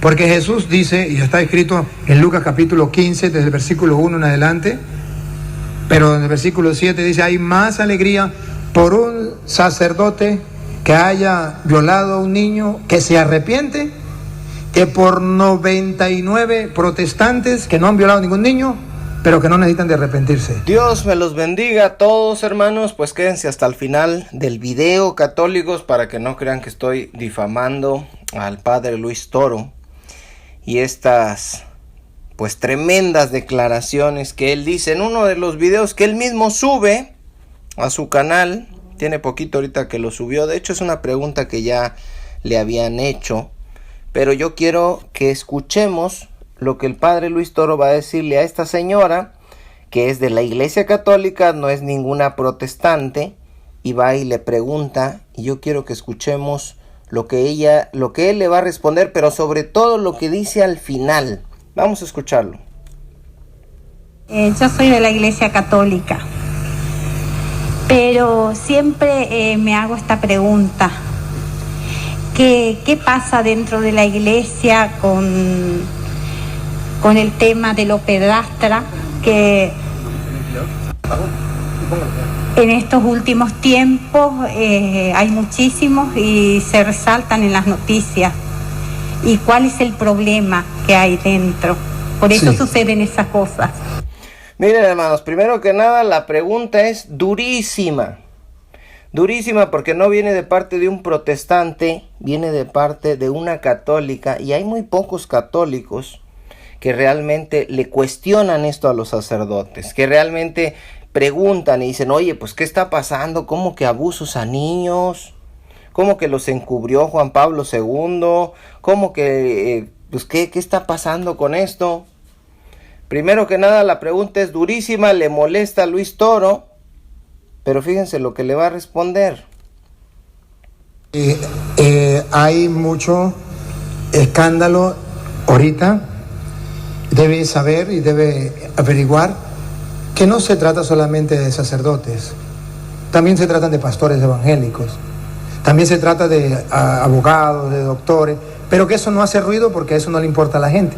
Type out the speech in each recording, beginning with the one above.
Porque Jesús dice, y está escrito en Lucas capítulo 15, desde el versículo 1 en adelante, pero en el versículo 7 dice, hay más alegría por un sacerdote que haya violado a un niño que se arrepiente, que por 99 protestantes que no han violado a ningún niño, pero que no necesitan de arrepentirse. Dios me los bendiga a todos, hermanos. Pues quédense hasta el final del video, católicos, para que no crean que estoy difamando al padre Luis Toro y estas pues tremendas declaraciones que él dice en uno de los videos que él mismo sube a su canal. Tiene poquito ahorita que lo subió. De hecho es una pregunta que ya le habían hecho, pero yo quiero que escuchemos lo que el padre Luis Toro va a decirle a esta señora, que es de la Iglesia Católica, no es ninguna protestante, y va y le pregunta, y yo quiero que escuchemos lo que él le va a responder, pero sobre todo lo que dice al final. Vamos a escucharlo. Yo soy de la Iglesia Católica, pero siempre me hago esta pregunta. ¿Qué pasa dentro de la Iglesia con el tema de lo pedastra, que en estos últimos tiempos hay muchísimos y se resaltan en las noticias? ¿Y cuál es el problema que hay dentro? Por eso suceden esas cosas. Miren, hermanos, primero que nada la pregunta es durísima. Durísima porque no viene de parte de un protestante, viene de parte de una católica, y hay muy pocos católicos que realmente le cuestionan esto a los sacerdotes, que realmente preguntan y dicen, oye, pues ¿qué está pasando? ¿Cómo que abusos a niños? ¿Cómo que los encubrió Juan Pablo II? ¿Cómo que, qué está pasando con esto? Primero que nada la pregunta es durísima, le molesta a Luis Toro, pero fíjense lo que le va a responder. Hay mucho escándalo ahorita. Debe saber y debe averiguar que no se trata solamente de sacerdotes, también se tratan de pastores evangélicos, también se trata de abogados, de doctores, pero que eso no hace ruido porque eso no le importa a la gente.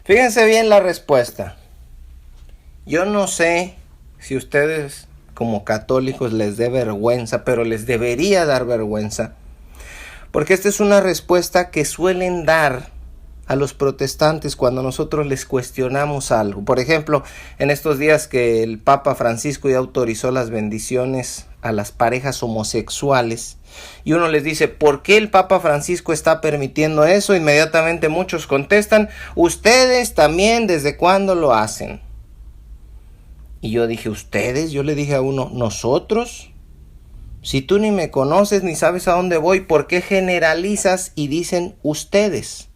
Fíjense bien la respuesta. Yo no sé si ustedes como católicos les dé vergüenza, pero les debería dar vergüenza, porque esta es una respuesta que suelen dar a los protestantes cuando nosotros les cuestionamos algo. Por ejemplo, en estos días que el Papa Francisco ya autorizó las bendiciones a las parejas homosexuales, y uno les dice, ¿por qué el Papa Francisco está permitiendo eso? Inmediatamente muchos contestan, ustedes también, ¿desde cuándo lo hacen? Y yo dije, ¿ustedes? Yo le dije a uno, ¿nosotros? Si tú ni me conoces ni sabes a dónde voy, ¿por qué generalizas y dicen ustedes?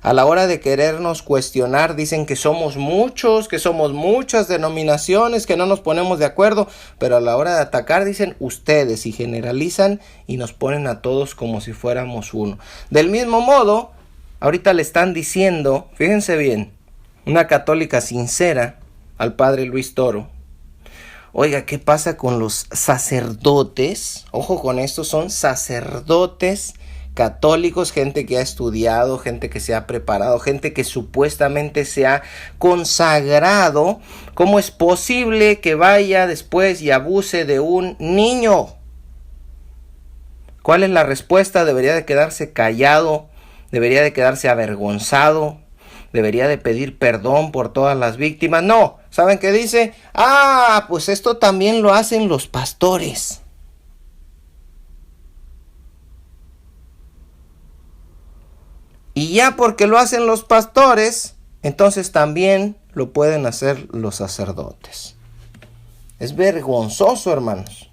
A la hora de querernos cuestionar dicen que somos muchos, que somos muchas denominaciones, que no nos ponemos de acuerdo, pero a la hora de atacar dicen ustedes y generalizan y nos ponen a todos como si fuéramos uno. Del mismo modo, ahorita le están diciendo, fíjense bien, una católica sincera al padre Luis Toro, oiga, ¿qué pasa con los sacerdotes? Ojo con esto, son sacerdotes católicos, gente que ha estudiado, gente que se ha preparado, gente que supuestamente se ha consagrado. ¿Cómo es posible que vaya después y abuse de un niño? ¿Cuál es la respuesta? ¿Debería de quedarse callado? ¿Debería de quedarse avergonzado? ¿Debería de pedir perdón por todas las víctimas? No, ¿saben qué dice? Pues esto también lo hacen los pastores. Y ya porque lo hacen los pastores, entonces también lo pueden hacer los sacerdotes. Es vergonzoso, hermanos.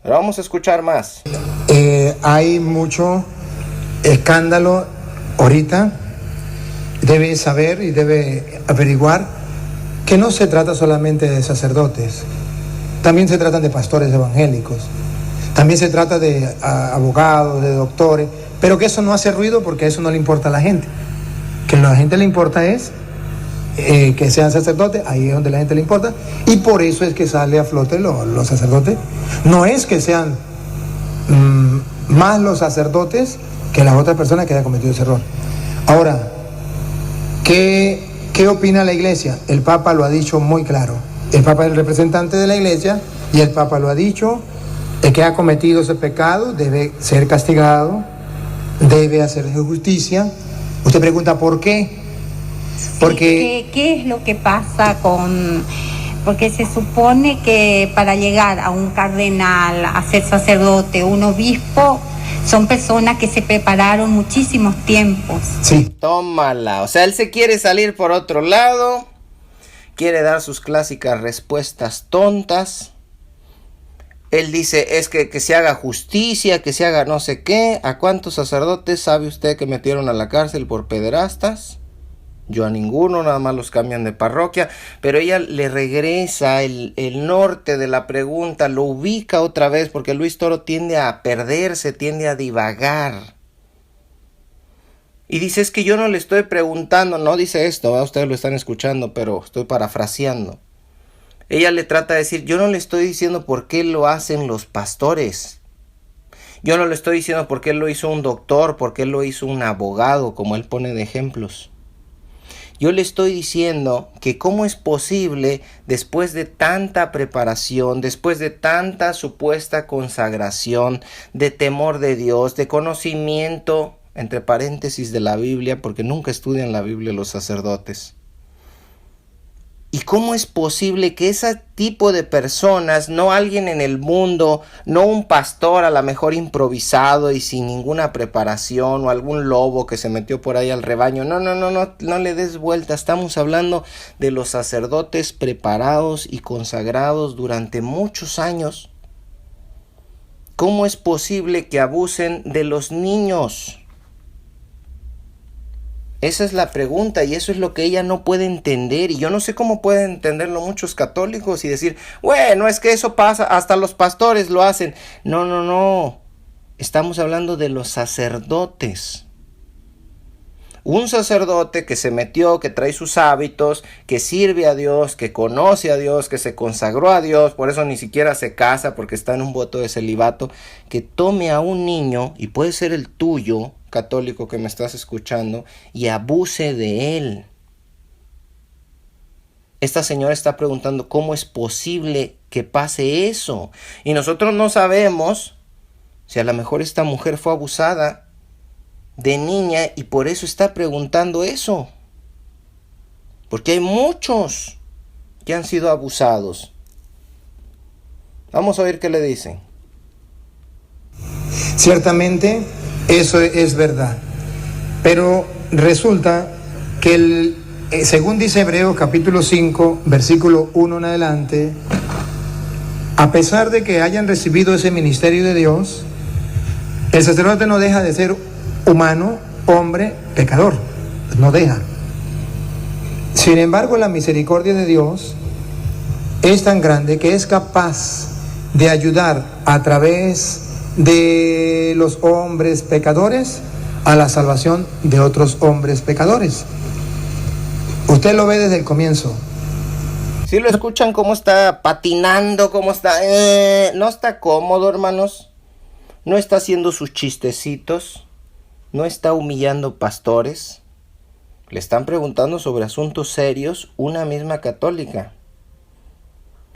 Pero vamos a escuchar más. Hay mucho escándalo ahorita. Debe saber y debe averiguar que no se trata solamente de sacerdotes. También se tratan de pastores evangélicos. También se trata de abogados, de doctores, pero que eso no hace ruido porque eso no le importa a la gente. Que a la gente le importa es que sean sacerdotes, ahí es donde a la gente le importa, y por eso es que sale a flote los sacerdotes. No es que sean más los sacerdotes que las otras personas que hayan cometido ese error. Ahora, ¿qué opina la Iglesia? El Papa lo ha dicho muy claro. El Papa es el representante de la Iglesia y el Papa lo ha dicho. El que ha cometido ese pecado debe ser castigado, debe hacerse justicia. Usted pregunta ¿por qué? Porque ¿Qué es lo que pasa con...? Porque se supone que para llegar a un cardenal, a ser sacerdote, un obispo, son personas que se prepararon muchísimos tiempos. sí. Tómala. O sea, él se quiere salir por otro lado, quiere dar sus clásicas respuestas tontas. Él dice, es que se haga justicia, que se haga no sé qué. ¿A cuántos sacerdotes sabe usted que metieron a la cárcel por pederastas? Yo a ninguno, nada más los cambian de parroquia. Pero ella le regresa el norte de la pregunta, lo ubica otra vez, porque Luis Toro tiende a perderse, tiende a divagar. Y dice, es que yo no le estoy preguntando, no dice esto, ¿verdad? Ustedes lo están escuchando, pero estoy parafraseando. Ella le trata de decir, yo no le estoy diciendo por qué lo hacen los pastores. Yo no le estoy diciendo por qué lo hizo un doctor, por qué lo hizo un abogado, como él pone de ejemplos. Yo le estoy diciendo que cómo es posible, después de tanta preparación, después de tanta supuesta consagración, de temor de Dios, de conocimiento, entre paréntesis, de la Biblia, porque nunca estudian la Biblia los sacerdotes. ¿Y cómo es posible que ese tipo de personas, no alguien en el mundo, no un pastor a lo mejor improvisado y sin ninguna preparación, o algún lobo que se metió por ahí al rebaño, no le des vuelta, estamos hablando de los sacerdotes preparados y consagrados durante muchos años? ¿Cómo es posible que abusen de los niños? Esa es la pregunta y eso es lo que ella no puede entender, y yo no sé cómo pueden entenderlo muchos católicos y decir, bueno, es que eso pasa, hasta los pastores lo hacen. No, estamos hablando de los sacerdotes. Un sacerdote que se metió, que trae sus hábitos, que sirve a Dios, que conoce a Dios, que se consagró a Dios, por eso ni siquiera se casa porque está en un voto de celibato, que tome a un niño, y puede ser el tuyo, católico que me estás escuchando, y abuse de él. Esta señora está preguntando cómo es posible que pase eso, y nosotros no sabemos si a lo mejor esta mujer fue abusada de niña y por eso está preguntando eso, porque hay muchos que han sido abusados. Vamos a oír qué le dicen. Ciertamente eso es verdad, pero resulta que según dice Hebreos capítulo 5, versículo 1 en adelante, a pesar de que hayan recibido ese ministerio de Dios, el sacerdote no deja de ser humano, hombre, pecador, no deja. Sin embargo, la misericordia de Dios es tan grande que es capaz de ayudar a través de los hombres pecadores a la salvación de otros hombres pecadores. Usted lo ve desde el comienzo. ¿Sí lo escuchan cómo está patinando, cómo está? No está cómodo, hermanos. No está haciendo sus chistecitos. No está humillando pastores. Le están preguntando sobre asuntos serios una misma católica.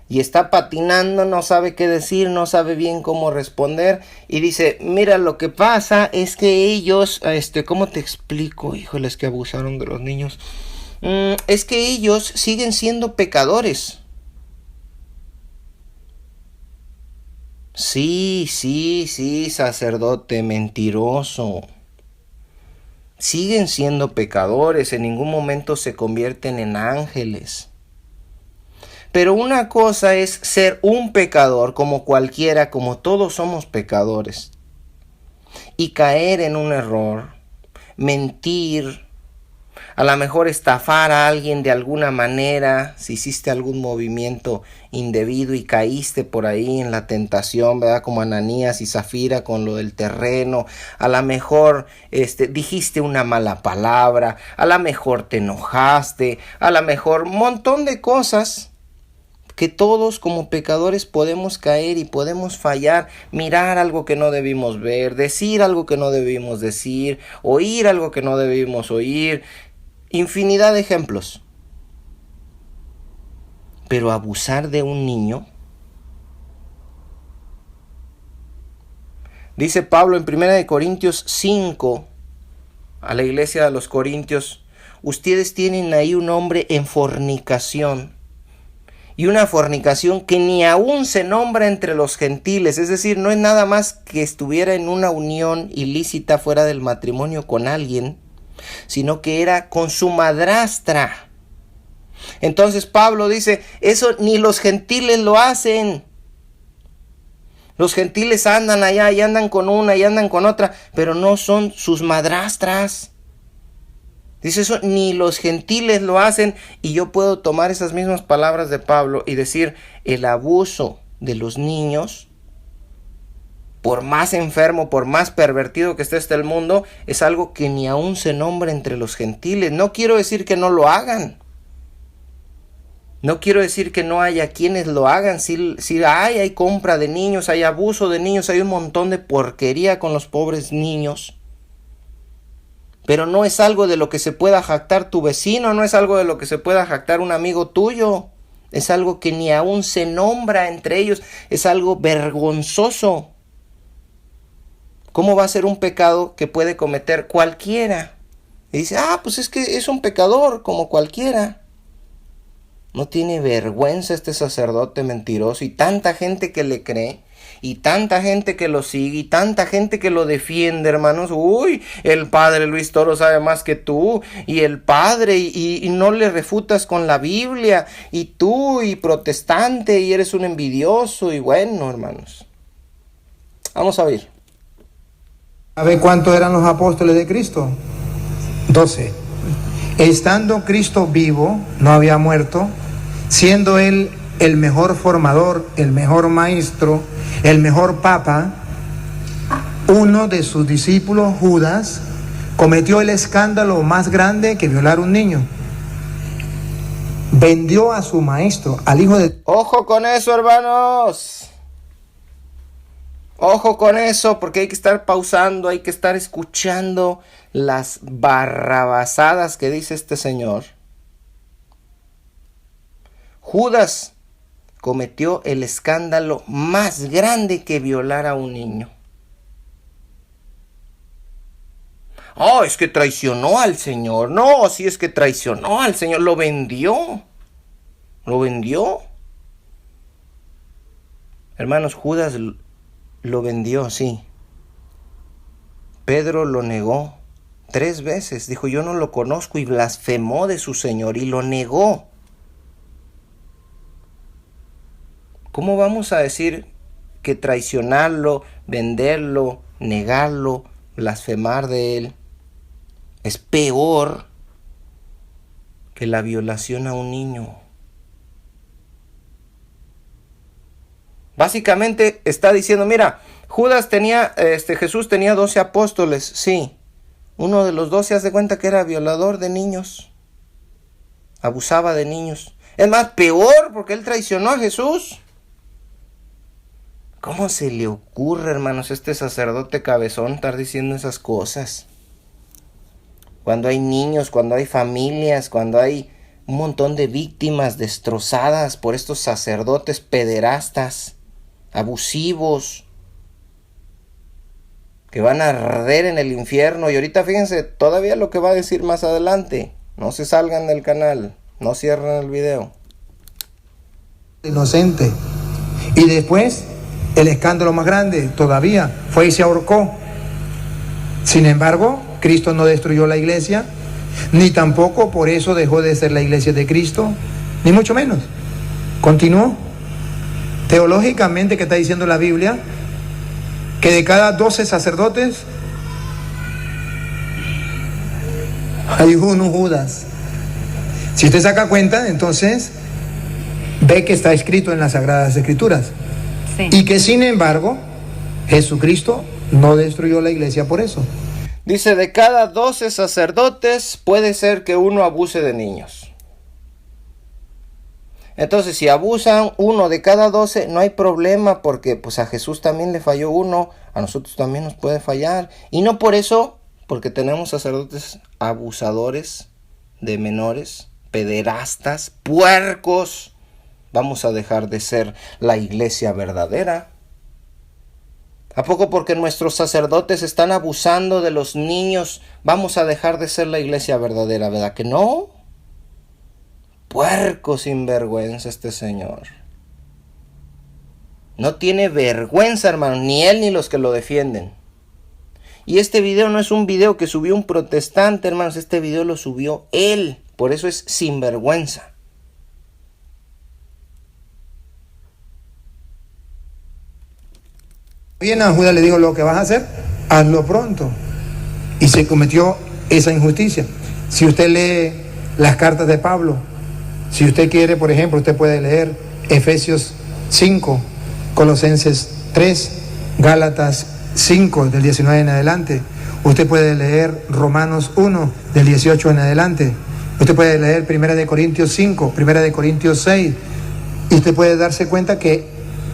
Y está patinando, no sabe qué decir, no sabe bien cómo responder. Y dice, mira, lo que pasa es que ellos, ¿cómo te explico? Híjoles, que abusaron de los niños. Es que ellos siguen siendo pecadores. Sí, sacerdote mentiroso. Siguen siendo pecadores, en ningún momento se convierten en ángeles. Pero una cosa es ser un pecador como cualquiera, como todos somos pecadores, y caer en un error, mentir, a lo mejor estafar a alguien de alguna manera, si hiciste algún movimiento indebido y caíste por ahí en la tentación, ¿verdad? Como Ananías y Zafira con lo del terreno, a lo mejor dijiste una mala palabra, a lo mejor te enojaste, a lo mejor un montón de cosas que todos como pecadores podemos caer y podemos fallar, mirar algo que no debimos ver, decir algo que no debimos decir, oír algo que no debimos oír, infinidad de ejemplos. Pero abusar de un niño, dice Pablo en 1 Corintios 5, a la iglesia de los Corintios, ustedes tienen ahí un hombre en fornicación, y una fornicación que ni aún se nombra entre los gentiles, es decir, no es nada más que estuviera en una unión ilícita fuera del matrimonio con alguien, sino que era con su madrastra. Entonces Pablo dice, eso ni los gentiles lo hacen. Los gentiles andan allá y andan con una y andan con otra, pero no son sus madrastras. Dice eso, ni los gentiles lo hacen. Y yo puedo tomar esas mismas palabras de Pablo y decir, el abuso de los niños, por más enfermo, por más pervertido que esté el mundo, es algo que ni aún se nombra entre los gentiles. No quiero decir que no lo hagan. No quiero decir que no haya quienes lo hagan. Si hay compra de niños, hay abuso de niños, hay un montón de porquería con los pobres niños. Pero no es algo de lo que se pueda jactar tu vecino, no es algo de lo que se pueda jactar un amigo tuyo. Es algo que ni aún se nombra entre ellos, es algo vergonzoso. ¿Cómo va a ser un pecado que puede cometer cualquiera? Y dice, pues es que es un pecador como cualquiera. No tiene vergüenza este sacerdote mentiroso, y tanta gente que le cree, y tanta gente que lo sigue, y tanta gente que lo defiende, hermanos. Uy, el padre Luis Toro sabe más que tú, y el padre, y no le refutas con la Biblia, y tú, y protestante, y eres un envidioso, y bueno, hermanos. Vamos a ver. ¿Sabe cuántos eran los apóstoles de Cristo? 12. Estando Cristo vivo, no había muerto, siendo Él el mejor formador, el mejor maestro, el mejor papa, uno de sus discípulos, Judas, cometió el escándalo más grande que violar a un niño. Vendió a su maestro, al hijo de... Ojo con eso, hermanos. Ojo con eso, porque hay que estar pausando, hay que estar escuchando las barrabasadas que dice este señor. Judas cometió el escándalo más grande que violar a un niño. Es que traicionó al Señor. No, sí es que traicionó al Señor. Lo vendió. Lo vendió. Hermanos, Judas lo vendió, sí. Pedro lo negó 3 veces. Dijo, yo no lo conozco, y blasfemó de su Señor y lo negó. ¿Cómo vamos a decir que traicionarlo, venderlo, negarlo, blasfemar de él es peor que la violación a un niño? Básicamente está diciendo, mira, Jesús tenía 12 apóstoles, sí. Uno de los 12 hace cuenta que era violador de niños. Abusaba de niños. Es más, peor, porque él traicionó a Jesús. ¿Cómo se le ocurre, hermanos, este sacerdote cabezón estar diciendo esas cosas? Cuando hay niños, cuando hay familias, cuando hay un montón de víctimas destrozadas por estos sacerdotes pederastas, abusivos, que van a arder en el infierno. Y ahorita fíjense todavía lo que va a decir más adelante. No se salgan del canal, no cierren el video. Inocente. Y después, el escándalo más grande todavía fue y se ahorcó. Sin embargo, Cristo no destruyó la iglesia, ni tampoco por eso dejó de ser la iglesia de Cristo, ni mucho menos. Continuó. Teológicamente, que está diciendo la Biblia, que de cada 12 sacerdotes hay uno Judas. Si usted saca cuenta, entonces ve que está escrito en las Sagradas Escrituras. Sí. Y que sin embargo, Jesucristo no destruyó la iglesia por eso. Dice, de cada 12 sacerdotes puede ser que uno abuse de niños. Entonces, si abusan 1 de cada 12, no hay problema, porque pues a Jesús también le falló 1, a nosotros también nos puede fallar. Y no por eso, porque tenemos sacerdotes abusadores de menores, pederastas, puercos, vamos a dejar de ser la iglesia verdadera. ¿A poco porque nuestros sacerdotes están abusando de los niños, vamos a dejar de ser la iglesia verdadera? ¿Verdad que no? Puerco sinvergüenza este señor. No tiene vergüenza, hermano, ni él ni los que lo defienden. Y este video no es un video que subió un protestante, hermanos, este video lo subió él. Por eso es sinvergüenza. Bien, a Judas le dijo: lo que vas a hacer, hazlo pronto. Y se cometió esa injusticia. Si usted lee las cartas de Pablo, si usted quiere, por ejemplo, usted puede leer Efesios 5, Colosenses 3, Gálatas 5, del 19 en adelante. Usted puede leer Romanos 1, del 18 en adelante. Usted puede leer 1 Corintios 5, 1 Corintios 6. Y usted puede darse cuenta que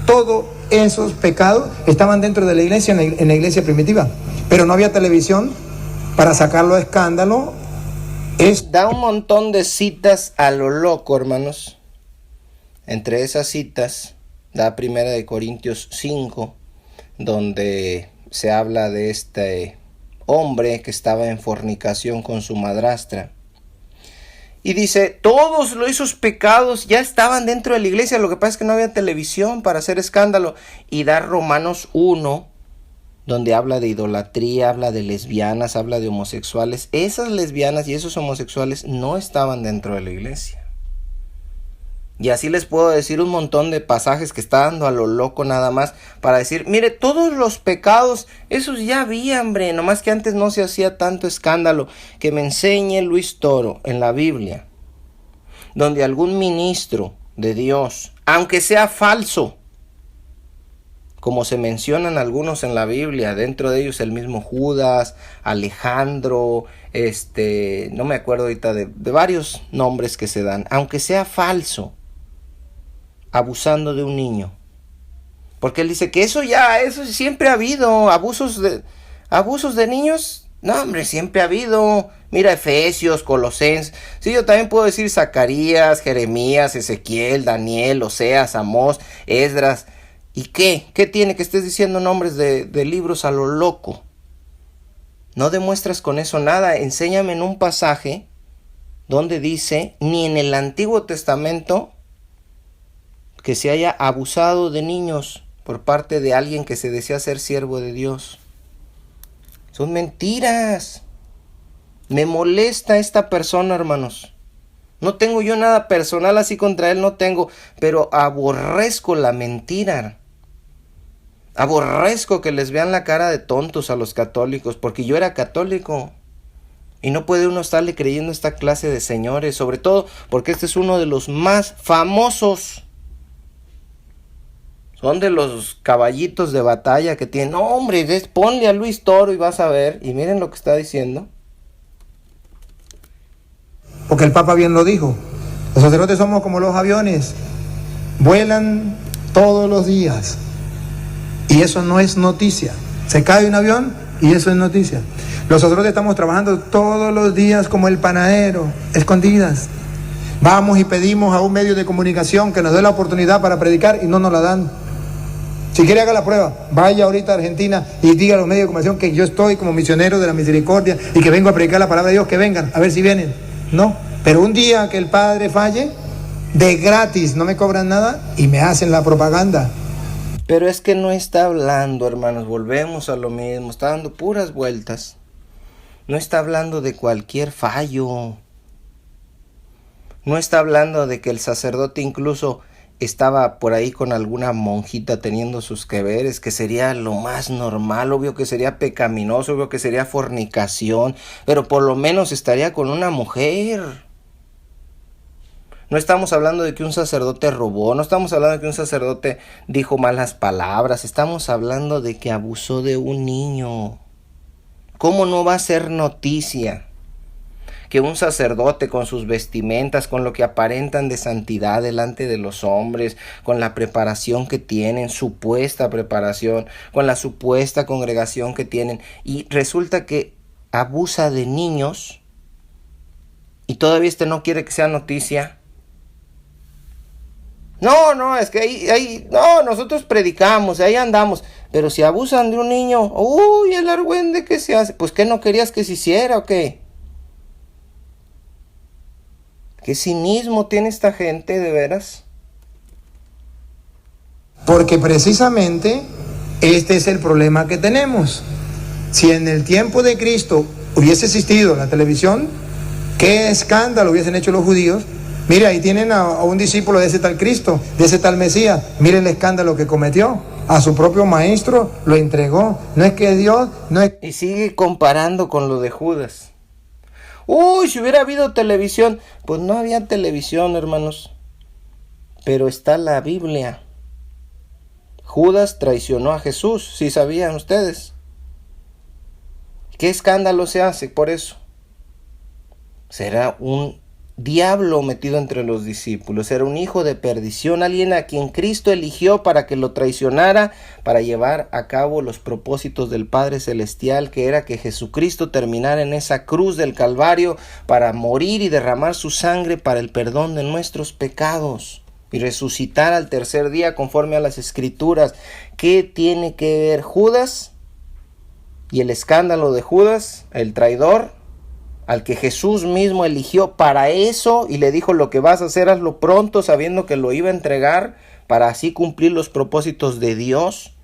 todos esos pecados estaban dentro de la iglesia, en la iglesia primitiva. Pero no había televisión para sacarlo a escándalo. Da un montón de citas a lo loco, hermanos. Entre esas citas da 1 Corintios 5, donde se habla de este hombre que estaba en fornicación con su madrastra. Y dice, todos esos pecados ya estaban dentro de la iglesia, lo que pasa es que no había televisión para hacer escándalo. Y da Romanos 1, donde habla de idolatría, habla de lesbianas, habla de homosexuales. Esas lesbianas y esos homosexuales no estaban dentro de la iglesia. Y así les puedo decir un montón de pasajes que está dando a lo loco nada más para decir, mire, todos los pecados, esos ya había, hombre, nomás que antes no se hacía tanto escándalo. Que me enseñe Luis Toro en la Biblia, donde algún ministro de Dios, aunque sea falso, como se mencionan algunos en la Biblia, dentro de ellos el mismo Judas, Alejandro, no me acuerdo ahorita de varios nombres que se dan, aunque sea falso, abusando de un niño. Porque él dice que eso siempre ha habido, abusos de niños, no hombre, siempre ha habido. Mira Efesios, Colosenses, sí, yo también puedo decir Zacarías, Jeremías, Ezequiel, Daniel, Oseas, Amós, Esdras. ¿Y qué? ¿Qué tiene que estés diciendo nombres de libros a lo loco? No demuestras con eso nada. Enséñame en un pasaje donde dice, ni en el Antiguo Testamento, que se haya abusado de niños por parte de alguien que se desea ser siervo de Dios. Son mentiras. Me molesta esta persona, hermanos. No tengo yo nada personal así contra él, no tengo, pero aborrezco la mentira. Aborrezco que les vean la cara de tontos a los católicos, porque yo era católico. Y no puede uno estarle creyendo esta clase de señores, sobre todo porque este es uno de los más famosos. Son de los caballitos de batalla que tienen. No, hombre, ponle a Luis Toro y vas a ver. Y miren lo que está diciendo. Porque el Papa bien lo dijo. Los sacerdotes somos como los aviones. Vuelan todos los días. Y eso no es noticia. Se cae un avión y eso es noticia. Los sacerdotes estamos trabajando todos los días como el panadero, escondidas. Vamos y pedimos a un medio de comunicación que nos dé la oportunidad para predicar y no nos la dan. Si quiere haga la prueba, vaya ahorita a Argentina y diga a los medios de comunicación que yo estoy como misionero de la misericordia y que vengo a predicar la palabra de Dios, que vengan, a ver si vienen. No, pero un día que el padre falle, de gratis, no me cobran nada y me hacen la propaganda. Pero es que no está hablando, hermanos, volvemos a lo mismo, está dando puras vueltas. No está hablando de cualquier fallo. No está hablando de que el sacerdote incluso estaba por ahí con alguna monjita teniendo sus que veres, que sería lo más normal, obvio que sería pecaminoso, obvio que sería fornicación, pero por lo menos estaría con una mujer. No estamos hablando de que un sacerdote robó, no estamos hablando de que un sacerdote dijo malas palabras, estamos hablando de que abusó de un niño. ¿Cómo no va a ser noticia que un sacerdote con sus vestimentas, con lo que aparentan de santidad delante de los hombres, con la preparación que tienen, supuesta preparación, con la supuesta congregación que tienen, y resulta que abusa de niños y todavía no quiere que sea noticia. No, es que ahí, no, nosotros predicamos, ahí andamos. Pero si abusan de un niño, uy, el argüende que se hace. Pues, ¿qué no querías que se hiciera o qué? ¿Qué cinismo tiene esta gente, de veras? Porque precisamente este es el problema que tenemos. Si en el tiempo de Cristo hubiese existido la televisión, ¿qué escándalo hubiesen hecho los judíos? Mire, ahí tienen a un discípulo de ese tal Cristo, de ese tal Mesías. Mire el escándalo que cometió. A su propio maestro lo entregó. No es que Dios, no es... Y sigue comparando con lo de Judas. Uy, si hubiera habido televisión. Pues no había televisión, hermanos. Pero está la Biblia. Judas traicionó a Jesús, ¿sí sabían ustedes? ¿Qué escándalo se hace por eso? Será un diablo metido entre los discípulos, era un hijo de perdición, alguien a quien Cristo eligió para que lo traicionara, para llevar a cabo los propósitos del Padre Celestial, que era que Jesucristo terminara en esa cruz del Calvario para morir y derramar su sangre para el perdón de nuestros pecados y resucitar al tercer día conforme a las Escrituras. ¿Qué tiene que ver Judas y el escándalo de Judas, el traidor, al que Jesús mismo eligió para eso y le dijo: lo que vas a hacer, hazlo pronto, sabiendo que lo iba a entregar para así cumplir los propósitos de Dios?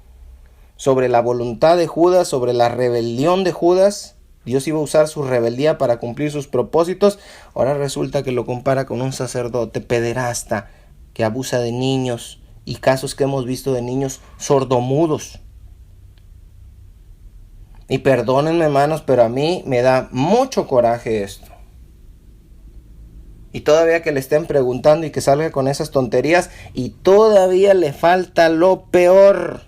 Sobre la voluntad de Judas, sobre la rebelión de Judas, Dios iba a usar su rebeldía para cumplir sus propósitos. Ahora resulta que lo compara con un sacerdote pederasta que abusa de niños, y casos que hemos visto de niños sordomudos. Y perdónenme, hermanos, pero a mí me da mucho coraje esto. Y todavía que le estén preguntando y que salga con esas tonterías, y todavía le falta lo peor.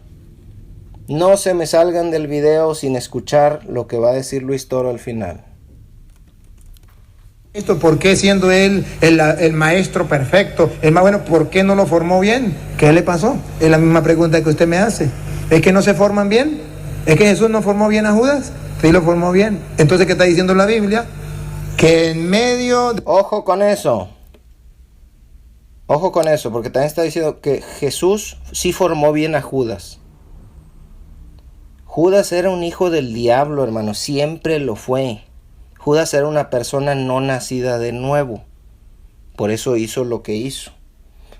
No se me salgan del video sin escuchar lo que va a decir Luis Toro al final. ¿Por qué, siendo él el maestro perfecto, el más bueno, por qué no lo formó bien? ¿Qué le pasó? Es la misma pregunta que usted me hace. ¿Es que no se forman bien? ¿Es que Jesús no formó bien a Judas? Sí, lo formó bien. Entonces, ¿qué está diciendo la Biblia? Que en medio... Ojo con eso. Ojo con eso, porque también está diciendo que Jesús sí formó bien a Judas. Judas era un hijo del diablo, hermano. Siempre lo fue. Judas era una persona no nacida de nuevo. Por eso hizo lo que hizo.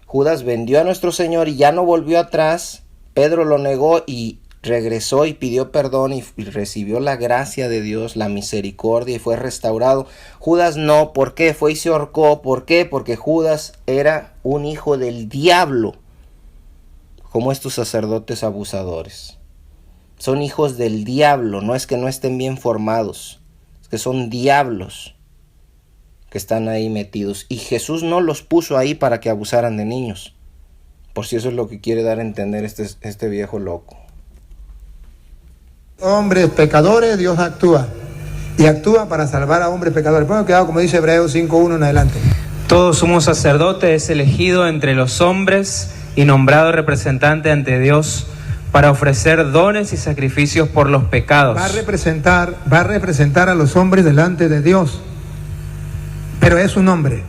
Judas vendió a nuestro Señor y ya no volvió atrás. Pedro lo negó y regresó y pidió perdón y recibió la gracia de Dios, la misericordia, y fue restaurado. Judas no. ¿Por qué? Fue y se ahorcó. ¿Por qué? Porque Judas era un hijo del diablo, como estos sacerdotes abusadores. Son hijos del diablo. No es que no estén bien formados, es que son diablos que están ahí metidos. Y Jesús no los puso ahí para que abusaran de niños. Por si eso es lo que quiere dar a entender este viejo loco. Hombres pecadores, Dios actúa. Y actúa para salvar a hombres pecadores. Bueno, quedado como dice Hebreos 5:1 en adelante. Todo sumo sacerdote es elegido entre los hombres y nombrado representante ante Dios para ofrecer dones y sacrificios por los pecados. Va a representar a los hombres delante de Dios. Pero es un hombre.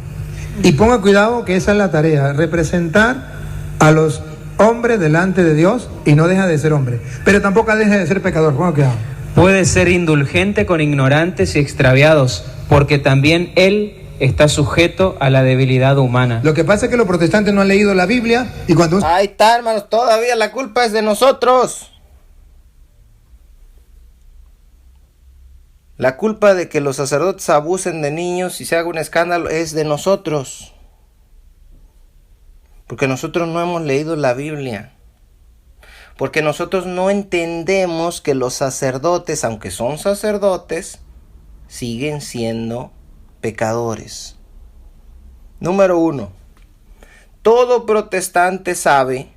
Y ponga cuidado que esa es la tarea, representar a los hombres delante de Dios, y no deja de ser hombre. Pero tampoco deja de ser pecador. Ponga cuidado. Puede ser indulgente con ignorantes y extraviados, porque también él está sujeto a la debilidad humana. Lo que pasa es que los protestantes no han leído la Biblia, y cuando... Ahí está, hermanos, todavía la culpa es de nosotros. La culpa de que los sacerdotes abusen de niños y se haga un escándalo es de nosotros. Porque nosotros no hemos leído la Biblia. Porque nosotros no entendemos que los sacerdotes, aunque son sacerdotes, siguen siendo pecadores. Número 1. Todo protestante sabe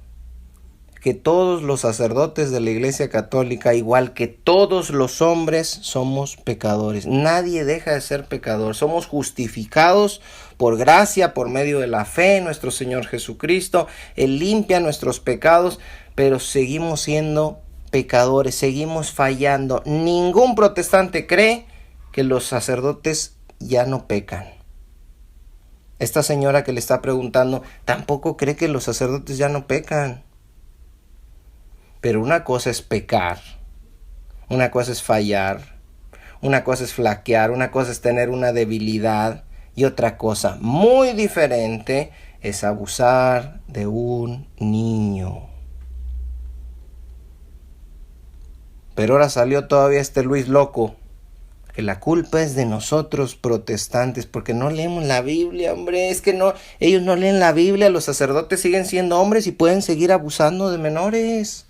que todos los sacerdotes de la Iglesia Católica, igual que todos los hombres, somos pecadores. Nadie deja de ser pecador. Somos justificados por gracia, por medio de la fe en nuestro Señor Jesucristo. Él limpia nuestros pecados, pero seguimos siendo pecadores, seguimos fallando. Ningún protestante cree que los sacerdotes ya no pecan. Esta señora que le está preguntando tampoco cree que los sacerdotes ya no pecan. Pero una cosa es pecar, una cosa es fallar, una cosa es flaquear, una cosa es tener una debilidad y otra cosa muy diferente es abusar de un niño. Pero ahora salió todavía este Luis loco, que la culpa es de nosotros protestantes porque no leemos la Biblia, hombre. Es que no, ellos no leen la Biblia, los sacerdotes siguen siendo hombres y pueden seguir abusando de menores.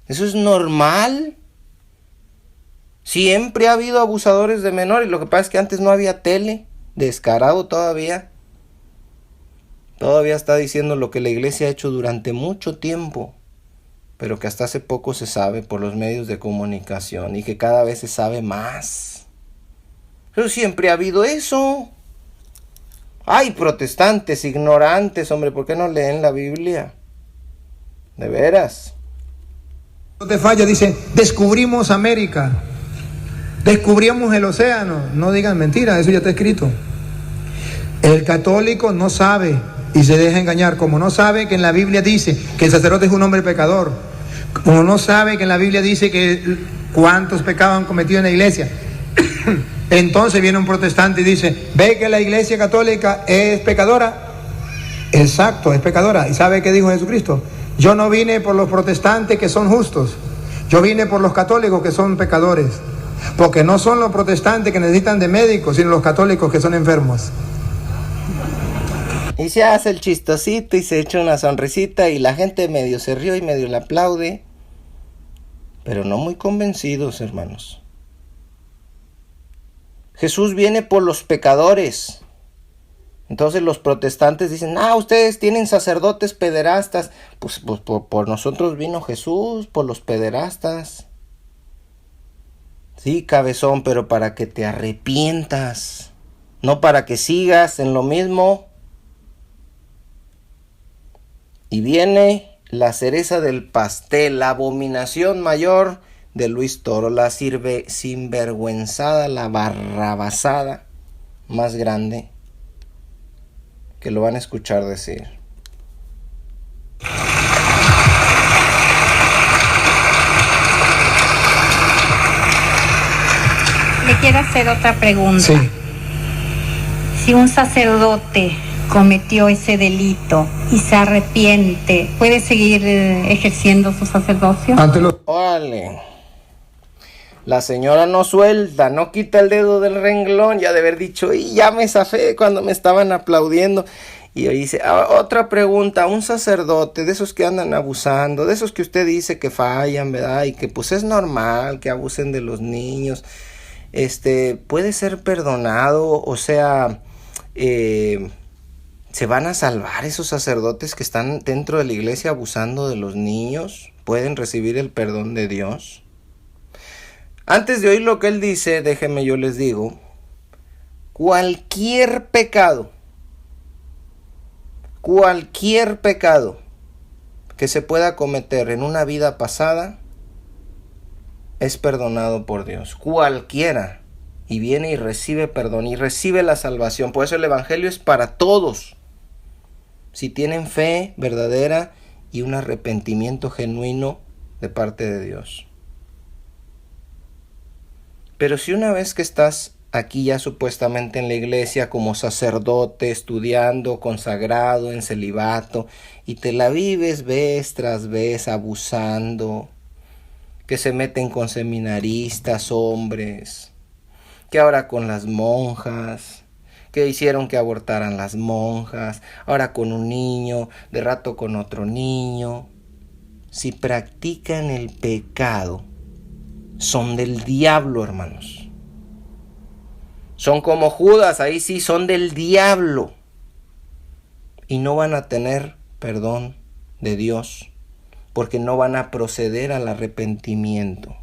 Eso es normal. Siempre ha habido abusadores de menores. Lo que pasa es que antes no había tele. Descarado todavía. Todavía está diciendo lo que la iglesia ha hecho durante mucho tiempo, pero que hasta hace poco se sabe por los medios de comunicación y que cada vez se sabe más. Pero siempre ha habido eso. Ay, protestantes, ignorantes, hombre, ¿por qué no leen la Biblia? De veras. No te falla, dice, descubrimos América, descubrimos el océano. No digan mentiras, eso ya está escrito. El católico no sabe y se deja engañar, como no sabe que en la Biblia dice que el sacerdote es un hombre pecador, como no sabe que en la Biblia dice que cuántos pecados han cometido en la iglesia. Entonces viene un protestante y dice, ¿ve que la iglesia católica es pecadora? Exacto, es pecadora. ¿Y sabe qué dijo Jesucristo? Yo no vine por los protestantes que son justos, yo vine por los católicos que son pecadores, porque no son los protestantes que necesitan de médicos, sino los católicos que son enfermos. Y se hace el chistosito y se echa una sonrisita y la gente medio se rió y medio le aplaude, pero no muy convencidos, hermanos. Jesús viene por los pecadores. Entonces los protestantes dicen, ustedes tienen sacerdotes pederastas. Pues por nosotros vino Jesús, por los pederastas. Sí, cabezón, pero para que te arrepientas, no para que sigas en lo mismo. Y viene la cereza del pastel, la abominación mayor de Luis Toro, la sinvergüenzada, la barrabasada más grande que lo van a escuchar decir. Le quiero hacer otra pregunta. Sí. Si un sacerdote cometió ese delito y se arrepiente, ¿puede seguir ejerciendo su sacerdocio? Órale. La señora no suelta, no quita el dedo del renglón, ya de haber dicho, y ya me zafé cuando me estaban aplaudiendo. Y ahí dice, otra pregunta, un sacerdote de esos que andan abusando, de esos que usted dice que fallan, ¿verdad? Y que pues es normal que abusen de los niños, puede ser perdonado, o sea, ¿se van a salvar esos sacerdotes que están dentro de la iglesia abusando de los niños? ¿Pueden recibir el perdón de Dios? Antes de oír lo que él dice, déjenme yo les digo, cualquier pecado que se pueda cometer en una vida pasada es perdonado por Dios, cualquiera, y viene y recibe perdón y recibe la salvación. Por eso el evangelio es para todos, si tienen fe verdadera y un arrepentimiento genuino de parte de Dios. Pero si una vez que estás aquí ya supuestamente en la iglesia como sacerdote, estudiando, consagrado, en celibato, y te la vives vez tras vez abusando, que se meten con seminaristas, hombres, que ahora con las monjas, que hicieron que abortaran las monjas, ahora con un niño, de rato con otro niño. Si practican el pecado, son del diablo, hermanos. Son como Judas, ahí sí son del diablo. Y no van a tener perdón de Dios. porque no van a proceder al arrepentimiento,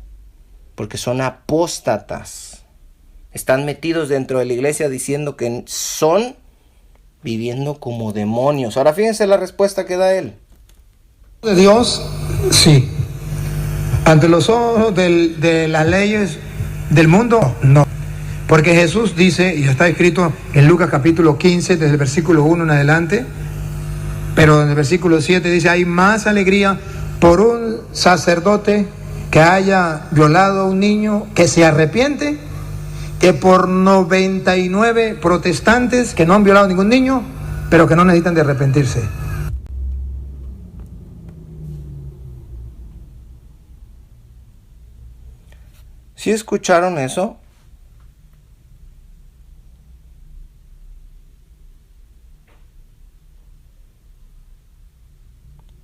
porque son apóstatas. Están metidos dentro de la iglesia diciendo que son viviendo como demonios. Ahora fíjense la respuesta que da él. De Dios, sí. Ante los ojos de las leyes del mundo, no. Porque Jesús dice, y está escrito en Lucas capítulo 15, desde el versículo 1 en adelante, pero en el versículo 7 dice, hay más alegría por un sacerdote que haya violado a un niño que se arrepiente, que por 99 protestantes que no han violado a ningún niño, pero que no necesitan de arrepentirse. ¿Sí escucharon eso?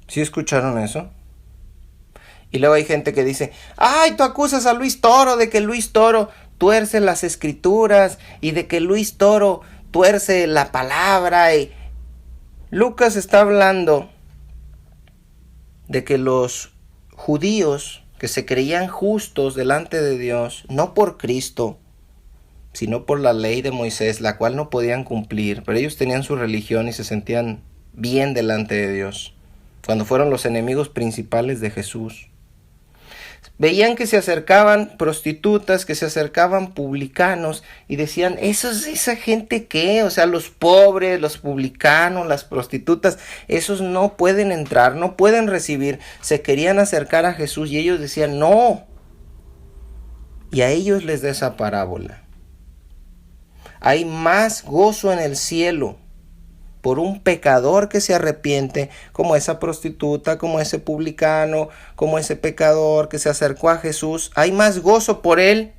¿Sí escucharon eso? Y luego hay gente que dice, ay, tú acusas a Luis Toro de que Luis Toro tuerce las escrituras y de que Luis Toro tuerce la palabra. Y Lucas está hablando de que los judíos que se creían justos delante de Dios, no por Cristo, sino por la ley de Moisés, la cual no podían cumplir, pero ellos tenían su religión y se sentían bien delante de Dios, cuando fueron los enemigos principales de Jesús. Veían que se acercaban prostitutas, que se acercaban publicanos y decían, ¿esa gente qué? O sea, los pobres, los publicanos, las prostitutas, esos no pueden entrar, no pueden recibir. Se querían acercar a Jesús y ellos decían, no. Y a ellos les da esa parábola. Hay más gozo en el cielo por un pecador que se arrepiente, como esa prostituta, como ese publicano, como ese pecador que se acercó a Jesús. Hay más gozo por él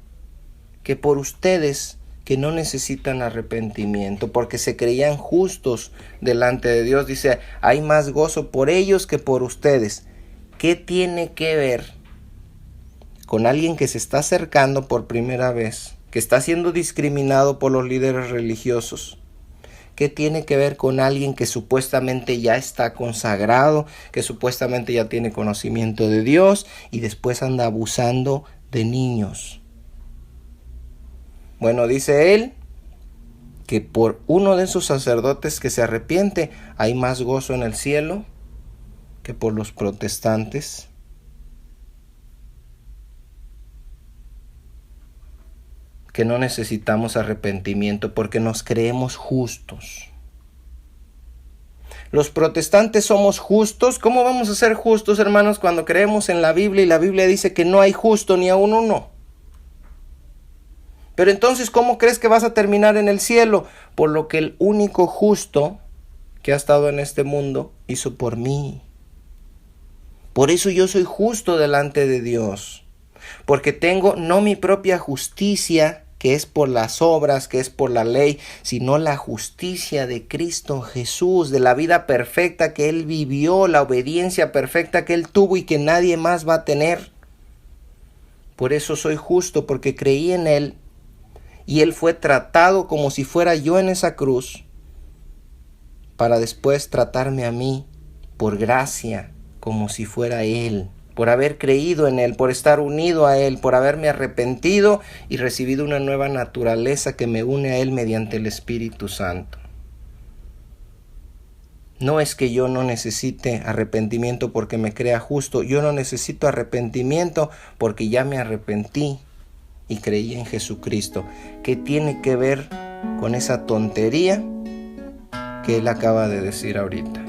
que por ustedes que no necesitan arrepentimiento, porque se creían justos delante de Dios. Dice, hay más gozo por ellos que por ustedes. ¿Qué tiene que ver con alguien que se está acercando por primera vez, que está siendo discriminado por los líderes religiosos? ¿Qué tiene que ver con alguien que supuestamente ya está consagrado, que supuestamente ya tiene conocimiento de Dios y después anda abusando de niños? Bueno, dice él que por uno de esos sacerdotes que se arrepiente hay más gozo en el cielo que por los protestantes. Que no necesitamos arrepentimiento porque nos creemos justos. Los protestantes somos justos. ¿Cómo vamos a ser justos, hermanos, cuando creemos en la Biblia y la Biblia dice que no hay justo ni aun uno? Pero entonces, ¿cómo crees que vas a terminar en el cielo? Por lo que el único justo que ha estado en este mundo hizo por mí. Por eso yo soy justo delante de Dios. Porque tengo no mi propia justicia, que es por las obras, que es por la ley, sino la justicia de Cristo Jesús, de la vida perfecta que Él vivió, la obediencia perfecta que Él tuvo y que nadie más va a tener. Por eso soy justo, porque creí en Él y Él fue tratado como si fuera yo en esa cruz, para después tratarme a mí por gracia, como si fuera Él. Por haber creído en Él, por estar unido a Él, por haberme arrepentido y recibido una nueva naturaleza que me une a Él mediante el Espíritu Santo. No es que yo no necesite arrepentimiento porque me crea justo, yo no necesito arrepentimiento porque ya me arrepentí y creí en Jesucristo. ¿Qué tiene que ver con esa tontería que Él acaba de decir ahorita?